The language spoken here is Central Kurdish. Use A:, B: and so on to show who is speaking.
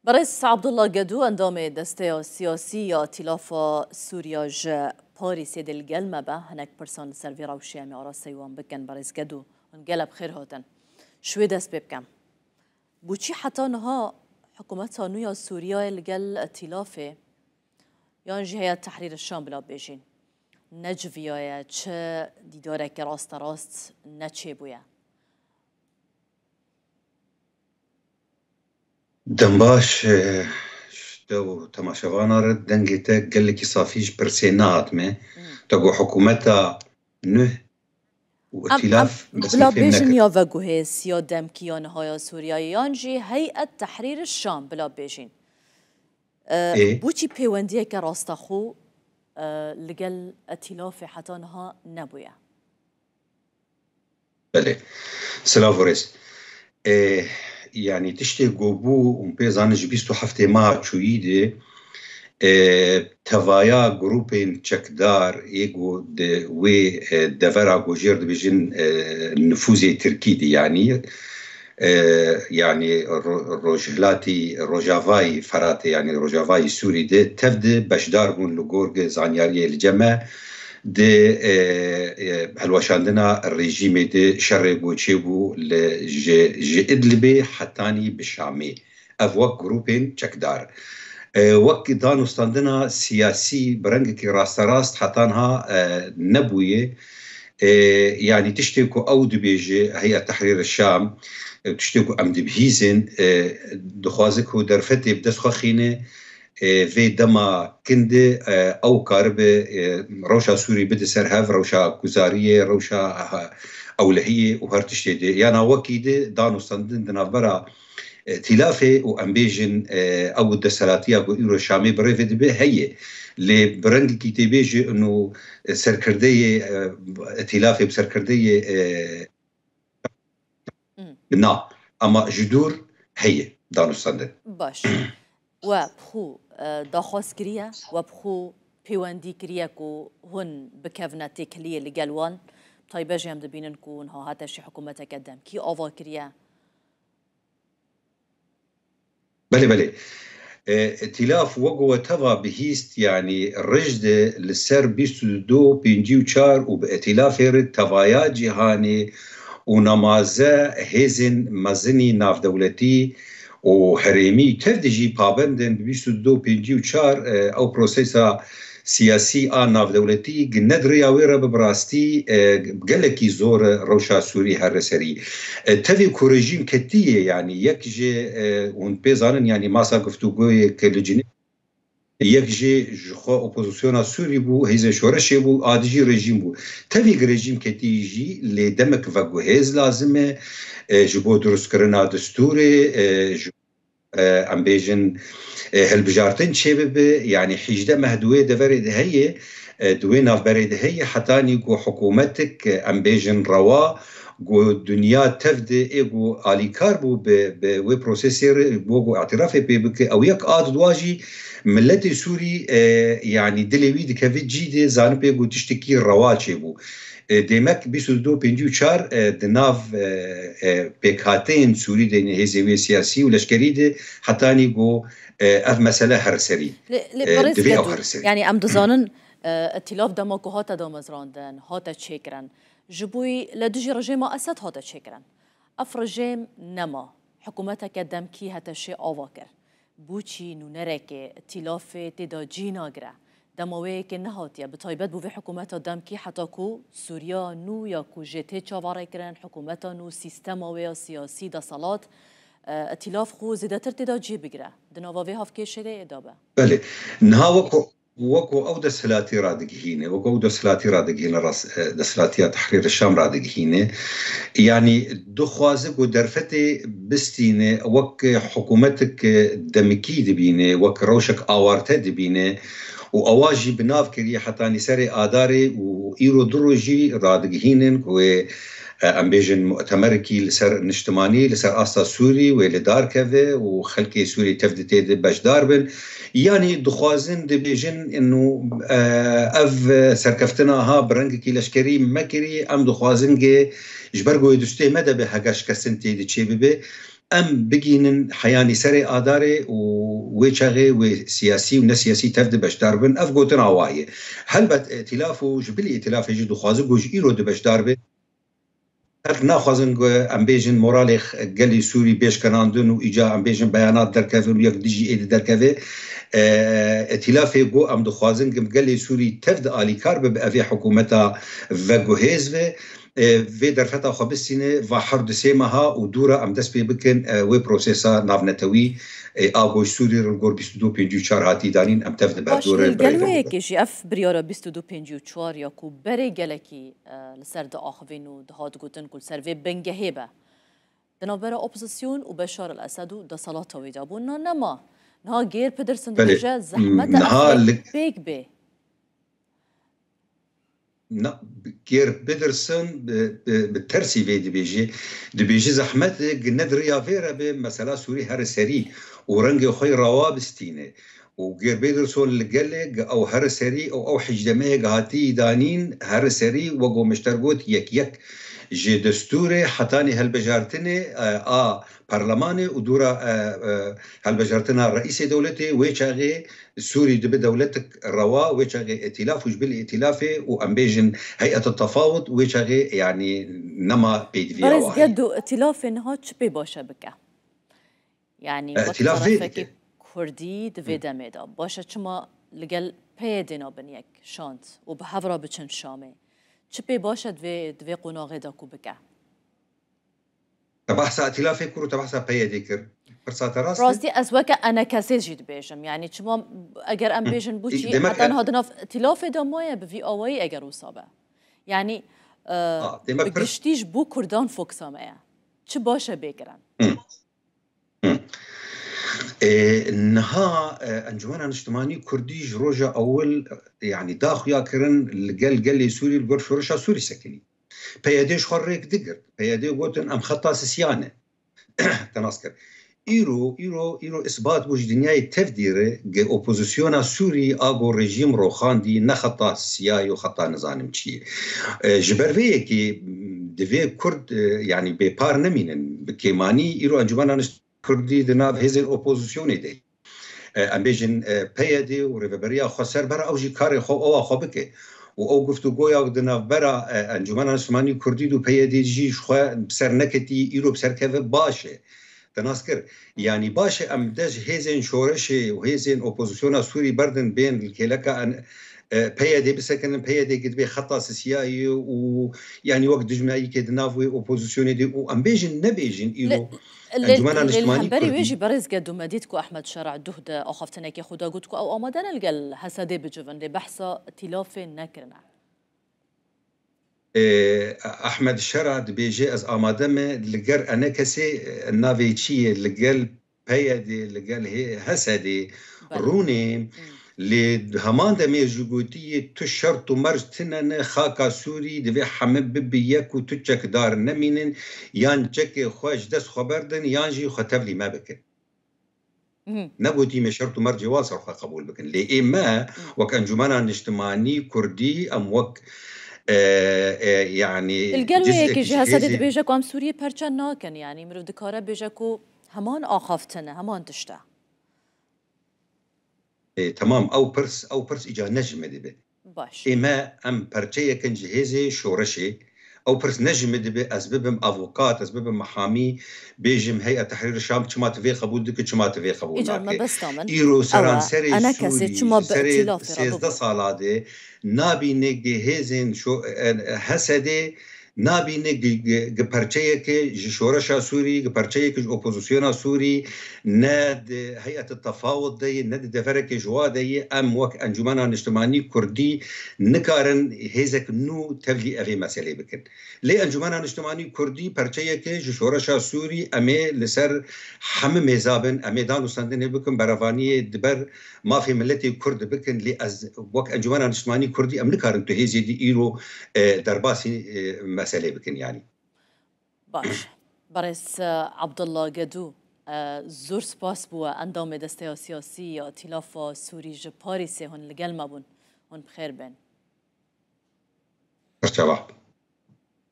A: برئيس عبد الله قدو اندام دسته سياسي ائتلاف سوريا ج باريس دل قلمه به هناك برسان سرفيرا وشيامي اراسي وان بكن برئيس قدو انقلب خير هاتن شوي دست ببكم بوچی حتی نها حکومت نویا سوریا القل ائتلافه یان جهه تحریر الشام بلا بیجین نجویایه چه دیداره که راست نچه بویه
B: دنباش دو تماشاوانا رد دنگيتا قال لك صافيش برسينات ما تقو حكومتها نه وائتلاف
A: بلا بيجن يا وجوهس يا دمكيان هاي سوريايان جي هيئة تحرير الشام بلا بيجن بوچی پیوندیه که راستخو لقل ائتلاف حتى نها نبويا
B: بله سلام فوريس يعني تشتي قوبو ومبيزانج بيستو حفتي ما تشويدي توايا جروبين تشكدار ايجو وي دفرا جوجير بيجن نفوذي تركي دي يعني روجلاتي روجافاي فراتي يعني روجافاي سوري دي تفدي بشدار بون لغورغ زانياري الجماع دي هلوشاندنا الرجيم دي شر بوچيبو لجي ادلبي حتاني بشامي افوك جروبين تشكدار وقت دانو ستاندنا سياسي برنجكي راست حتانها نبويه يعني تشتكو او دبيجي هيئة تحرير الشام تشتكو ام دبهيزن دخوازكو درفتي بدس خخينه في دما كندي او كارب روشا سوري بدي سرهاف روشا كوزاريه روشا اولهيه وهرتشتي دي يعني وكيدي دانو ستاندن دنابرا ائتلافي وامبيجن او الدسالاتيه ايرو شامي بريفد به هي اللي برنج كيتيبيجي انه سركرديه ائتلافي بسركرديه نا اما جذور هي دانو ستاندن
A: باش وبخو داخواست كريا وبخو بيواندي كريا كو هن بكافناتي كليه اللي قالوان طيب جام دبين نكون ها هذا شي حكومتك قدام كي اوفا كريا
B: بلي ائتلاف وقوة تفا بهيست يعني الرجدة للسر بيستو دو بينجيو تشار وبائتلاف رد تفايا جهاني ونمازة هزن مزني ناف دولتي وحريمي تفدجي بابندن بيستو دو بينجيو تشار او بروسيسا سياسي ناف دولتي ندريا ويرا ببراستي قالكي زور روشا سوري هرسري تفي كوريجيم كتيه يعني يكجي ونبيزانن يعني ماسا گفتگوی كلجني يكجي جخو اوبوزيسيون سوري بو هيز شورشي بو ادجي ريجيم بو تفي ريجيم كتيجي لدمك فغوهز لازمه جبو درست كرنا دستوري امبيجن هالبجارتين شباب يعني حجده مهدويه دفرد هي دوي ناف بريد هي حتى نيكو حكومتك امبيجن روا جو دنيا تفدي ايجو الي كاربو بوي بروسيسور بوغو اعتراف بك او يك دواجي ملتي سوري يعني دلويد كافي جيدي زان بيجو تشتكي رواجي بو ديمك بيسودو بينجو شار دناف بيكاتين سوري دين هزوي سياسي ولشكري دي حتى نيجو اف مساله هرسري
A: يعني ام دزانن ائتلاف دماكو هاتا دومزراندن هاتا تشيكرن جبوي لدجي رجيم اسد هاتا تشيكرن اف رجيم نما حكومتك دمكي هاتا شي اواكر بوچي نونرك ائتلاف تدا جيناغرا دماوي که نهاتیه به تایبت بو حکومت دمکی حتی کو سوریا نو یا کو جته چاواره کرن حکومت نو سیستم و سیاسی دا صلات ائتلاف خو زیادتر تدا جی بگیره دناوی هفته شده ادابه
B: بله نها وكو او دسلاتي رادقهينه وكو دسلاتي رادقهينه راس دسلاتي تحرير الشام رادقهينه يعني دخوازك ودرفتي بستينه وك حكومتك دمكي دبينه وك روشك اوارته دبينه واواجي بناف كري حتى نسري اداري وايرو دروجي رادقهينن و امبيجن مؤتمركي لسر نشتماني لسر استا سوري ولدار كذا وخلكي سوري تفدتي باش داربن يعني دخوازن دبيجن انه اف سركفتنا ها برنجكي لشكري مكري ام دخوازن جبرغو يدشتي مدى بهاجاش كسنتي دي تشيبي ام بگینن حیانی سری آداره و چاغه و سیاسی و نسیاسی تفد بشدار بن اف گوتن آوایه هل بت ائتلاف و جبلی ائتلاف جدو خوازه گوش ایرو دو بشدار بن ناخوازن ام بیژن مورال گلی سوری بیش کناندن و ایجا ام بیژن بیانات درکوه و یک دیجی اید درکوه ائتلاف گو ام دخوازن گلی سوری تفد آلی کار به اوی حکومتا و گوهیز في درفتا خبسينه وحرد سيمها ودورة ام دس بكن وي بروسيسا نافنتوي اغوش سوري الجور 22 54 هاتي دانين ام تفد
A: بردور الجلوه كيجي اف بريارا 22 54 ياكو بري جلكي لسرد اخوينو دهات غوتن كل سيرفي بنجهبه دنابرا اوبوزيسيون وبشار الاسد دا صلاه ويدابونا نما نها غير بيدرسن دجا زحمه بيك بي
B: كير بيدرسون بالترسي في دي بيجي زحمت ندر يا فيرا بمسألة سوري هر سري ورنج خوي روابستينه وغير بيدرسون لقلق او هر سري او حجدمه هاتي دانين هر سري وقو مشترقوت يك جي دستوري حتاني هالبجارتني برلماني ودورا هالبجارتنا رئيس دولتي ويشاغي سوري دب دولتك روا ويشاغي ائتلاف وجبل ائتلافي وامبيجن هيئة التفاوض ويشاغي يعني نما بيد فيها
A: برز قدو ائتلاف انها تشبي باشا بك يعني ائتلاف كردي دفيدا ميدا باشا چما لقل بيدنا بنيك شانت وبحفرا بچن شامي چپی باشد و دوی قناغه داکو بکه
B: تبحث ائتلافي كرو تبحث بيدي كر برسات راسي
A: راستي از وکه انا کسی جید بیشم یعنی چما اگر ام بیشن بوچی حتی هادناف ائتلاف دامایه بوی آوایی اگر وصابه یعنی بگشتیش بو کردان فوکسامه چه باشه بگرن
B: نها انجمن اجتماعي كرديج روجا اول يعني داخ ياكرن القل سوري القرب شورشا سوري سكني بياديش خريك دقر بيادي قوتن ام خطا سيانه تناسكر ايرو اثبات وجه دنياي تفديره اوبوزيسيونا سوري اغو ريجيم روخاندي نخطا سياي وخطا نظام تشي جبرويه كي دفي كرد يعني ببار نمينن بكيماني ايرو انجمن كردي دناف هزين اوبوزيسيوني دي ام بيجن بيدي وريفبريا خسر برا او جي كاري خو او خو بك او گفتگویا دناف برا انجمن اسماني كردي دو بيدي جي خو بسر نكتي ايرو بسر كيف باشه تناسكر يعني باشه ام دج هزين شورشي وهزين اوبوزيسيونا سوري بردن بين الكيلكا ان بيدي بسكن بيدي قد بي خطا سياسي ويعني وقت جمعي كدنافوي اوبوزيسيوني دي وام بيجن نبيجن ايرو
A: الهمبري ويجي برز قدو مديتكو احمد شرع دهد اخفتنك خدا قدكو او امادنا القل حسدي بجوفن دي بحثا ائتلاف نكرنا
B: احمد شرع بيجي از امادم لقر انا كسي نافيتشي لقل بيدي لقل هسدي روني لهمان دمي جوتي تشرط مرتنا خاكا سوري دبي حمد ببيك وتشك دار نمينن يان تشك خوش دس خبردن يانجي خطبلي ما بكن نبوتي مشرط مرجي واصل قبول بكن لي اما وكان جمانا اجتماعي كردي ام وك يعني
A: القلوه كي جهاز دبيجك وام سوريا برشا ناكن يعني مرو دكاره بيجكو همان اخافتنا همان تشتا
B: تمام او برس اجا نجم دبي
A: باش
B: اما ام برشيه كان جهازي شورشي او برس نجم دبي اسباب افوكات اسباب محامي بيجم هيئه تحرير الشام كما تفي قبول دك كما تفي قبول
A: اجا بس تمام
B: ايرو سران سري
A: انا كسي كما بائتلاف
B: سيز ده صالاده نابي نجهزن شو حسده نابي نج برشيه كي جشورشا سوري برشيه كي اوبوزيسيونا سوري ناد هيئه التفاوض دي ناد دفرك جوا دي ام وك انجمن اجتماعي كردي نكارن هيزك نو تبلي افي مساله بكن لي انجمن اجتماعي كردي برشيه كي جشورشا سوري امي لسر حم ميزابن امي دانو سندن بكن برافاني دبر ما في ملتي كرد بكن لي از وك انجمن اجتماعي كردي ام نكارن تو هيزي دي ايرو درباسي مساله بكن يعني
A: باش برس عبد الله قدو زور سپاس بو اندام دسته سیاسی یا ائتلاف سوری ج پاریس هون لگل مبون هون بخیر بن.